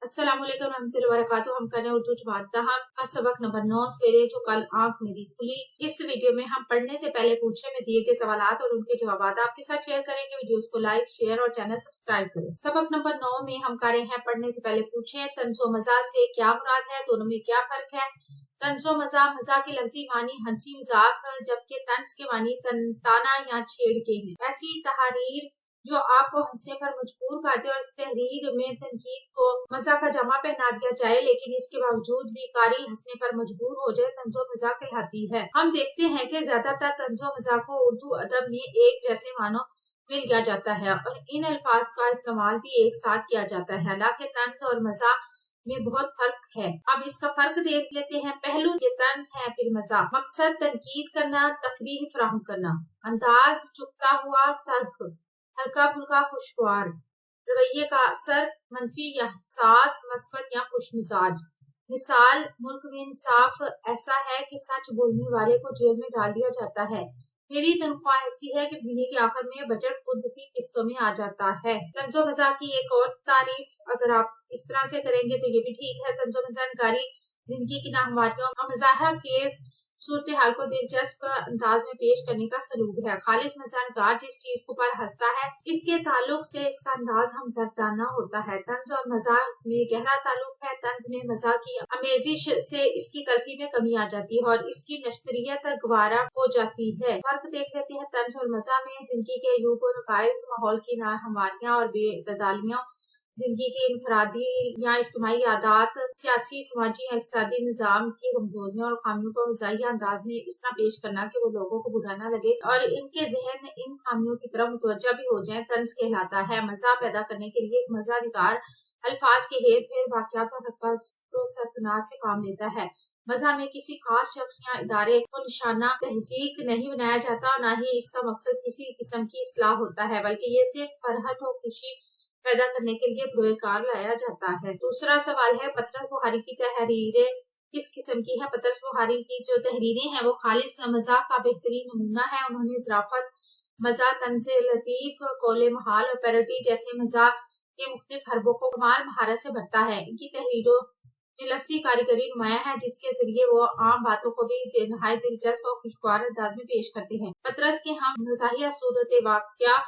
अस्सलाम वालेकुम रहमतुल्लाहि व बरकातुहू। हम करने उर्दू जमात का सबक नंबर 9 सवेरे जो कल आंख मेरी खुली। इस वीडियो में हम पढ़ने से पहले पूछे में दिए गए सवालात और उनके जवाब आपके साथ शेयर करेंगे। वीडियोस को लाइक, शेयर और चैनल सब्सक्राइब करें। सबक नंबर 9 में हम कर रहे हैं पढ़ने से पहले पूछे तंज़ो मज़ाक से क्या मुराद है, दोनों में क्या फर्क है। तंज़ो मज़ाक, मज़ाक के लफ्जी मानी हंसी मजाक, जबकि तंज के मानी ताना या छेड़ के हैं। ऐसी तहरीर जो आपको हंसने पर मजबूर कर दे और इस तहरीर में तनकीद को मज़ाक का जमा पहना दिया जाए लेकिन इसके बावजूद भी कारी हंसने पर मजबूर हो जाए, तंज़ो मज़ाक कहलाती है। हम देखते हैं कि ज्यादातर तंज़ो मज़ाक को उर्दू अदब में एक जैसे मानो मिल गया जाता है और इन अल्फाज का इस्तेमाल भी एक साथ किया जाता है। हालांकि तंज और मज़ाक में बहुत फर्क है। अब इसका फर्क देख लेते हैं। पहलू ये तंज है, फिर मज़ाक। मकसद तनकीद करना, तफरीह फराहम करना। अंदाज चुपता हुआ, तल्ख, हल्का फुल्का, खुशगवार। रवैये का असर मनफी या सास, मस्बत या खुश मिजाज। मिसाल, मुल्क में इंसाफ ऐसा है कि सच बोलने वाले को जेल में डाल दिया जाता है। मेरी तनख्वाह ऐसी है कि महीने के आखिर में बजट खुद की किस्तों में आ जाता है। तंज़ो मज़ाक की एक और तारीफ अगर आप इस तरह से करेंगे तो ये भी ठीक है। तंज़ो मज़ाक कारी जिंदगी की नाहमारियों और मज़ाहिर खेज सूरत हाल को दिलचस्प अंदाज में पेश करने का सलूक है। खालिज मज़ाकबाज जिस चीज को पर हंसता है इसके ताल्लुक से इसका अंदाज हमदर्दाना होता है। तंज और मज़ाक में गहरा ताल्लुक है। तंज में मज़ाक की अमेजिश से इसकी तलखी में कमी आ जाती है और इसकी नश्तरियत गवारा हो जाती है। फर्क देख लेते हैं। तंज और मज़ाक में जिंदगी के अयूब और नकाइस, माहौल की नाहमारियां और बेददालियां, जिंदगी की इनफरादी या इज्तिमाई आदात, सियासी, समाजी या इक़्तिसादी निज़ाम की कमजोरियों और खामियों को वज़ाहिया अंदाज में इस तरह पेश करना कि वो लोगों को बुरा न लगे और इनके ज़हन इन खामियों की तरफ मुतवज्जा भी हो जाए, तंज कहलाता है। मज़ा पैदा करने के लिए एक मज़ा निगार अल्फाज के हेर फेर, वाक़यात और हक़ीक़त सरकनात से काम लेता है। मज़ा में किसी खास शख्स या इदारे को निशाना तहज़ीक नहीं बनाया जाता और न ही इसका मकसद किसी किस्म की इस्लाह होता है, बल्कि ये सिर्फ फरहत और खुशी पैदा करने के लिए बुरोकार लाया जाता है। दूसरा सवाल है पतरस बुहारी की तहरीरें किस किस्म की है। पतरस बुहारी की जो तहरीरें हैं वो खालिस मज़ाक का बेहतरीन नमूना है। उन्होंने ज़राफ़त, मज़ा, तंज़े लतीफ़, कौले महाल और पैरोडी जैसे मज़ाक के मुख्तलिफ हरबों को कमाल महारत से भरता है। इनकी तहरीरों में लफ्ज़ी कारीगरी नुमाया है जिसके जरिए वो आम बातों को भी नहायत दिलचस्प और खुशगवार अंदाज में पेश करते हैं। पतरस के हम मज़ाहिया सूरत वाक़या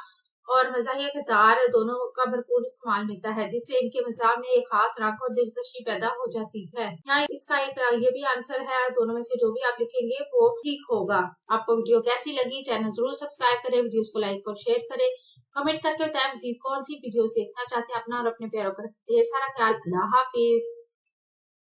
और मज़ाहिया किरदार दोनों का भरपूर इस्तेमाल मिलता है जिससे इनके मज़ाक में एक खास रंग और दिलकशी पैदा हो जाती है। यहाँ इसका एक ये भी आंसर है, दोनों में से जो भी आप लिखेंगे वो ठीक होगा। आपको वीडियो कैसी लगी, चैनल जरूर सब्सक्राइब करें, वीडियोस को लाइक और शेयर करें, कमेंट करके बताएं मज़ीद कौन सी वीडियोस देखना चाहते हैं। अपना और अपने प्यारों का ढेर सारा ख्याल। अल्लाह हाफिज।